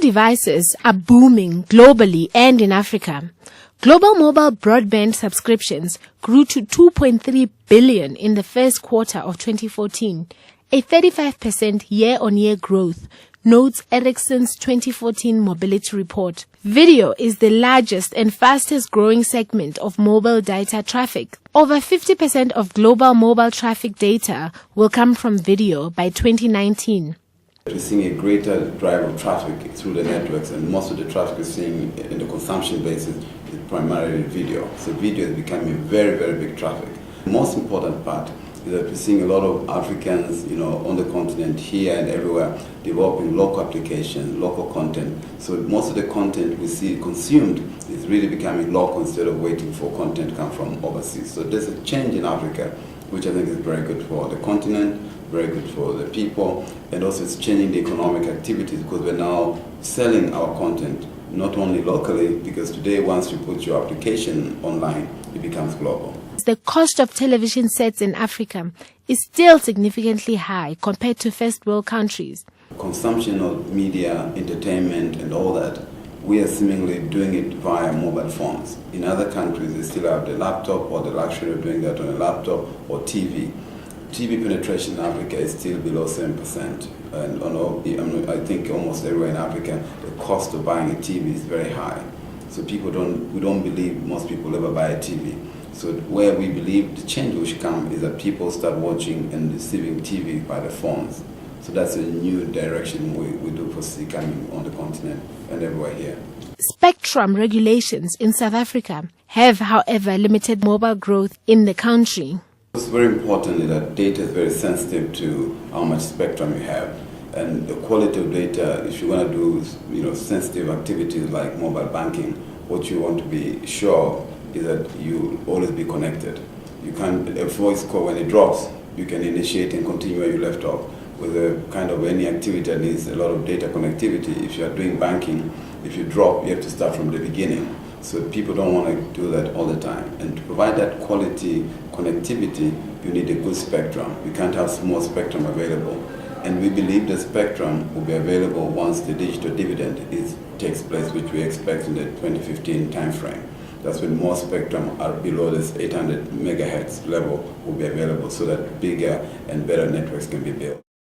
devices are booming globally and in Africa. Global mobile broadband subscriptions grew to 2.3 billion in the first quarter of 2014, a 35% year-on-year growth, notes Ericsson's 2014 mobility report. Video is the largest and fastest growing segment of mobile data traffic. Over 50% of global mobile traffic data will come from video by 2019. We're seeing a greater drive of traffic through the networks, and most of the traffic we're seeing in the consumption basis is primarily video. So video is becoming very, very big traffic. The most important part is that we're seeing a lot of Africans, on the continent, here and everywhere, developing local applications, local content. So most of the content we see consumed is really becoming local instead of waiting for content to come from overseas. So there's a change in Africa, which I think is very good for the continent, very good for the people, and also it's changing the economic activities because we're now selling our content not only locally, because today once you put your application online, it becomes global. The cost of television sets in Africa is still significantly high compared to first world countries. Consumption of media, entertainment and all that, we are seemingly doing it via mobile phones. In other countries, they still have the laptop or the luxury of doing that on a laptop or TV. TV penetration in Africa is still below 7%. And I think almost everywhere in Africa, the cost of buying a TV is very high. So we don't believe most people ever buy a TV. So where we believe the change will come is that people start watching and receiving TV by their phones. So that's a new direction we do foresee coming on the continent and everywhere here. Spectrum regulations in South Africa have, however, limited mobile growth in the country. It's very important that data is very sensitive to how much spectrum you have. And the quality of data, if you want to do sensitive activities like mobile banking, what you want to be sure is that you always be connected. You can't, a voice call when it drops, you can initiate and continue where you left off. With a kind of any activity that needs a lot of data connectivity, if you are doing banking, if you drop, you have to start from the beginning. So people don't want to do that all the time. And to provide that quality connectivity, you need a good spectrum. You can't have small spectrum available. And we believe the spectrum will be available once the digital dividend takes place, which we expect in the 2015 timeframe. That's when more spectrum are below this 800 megahertz level will be available so that bigger and better networks can be built.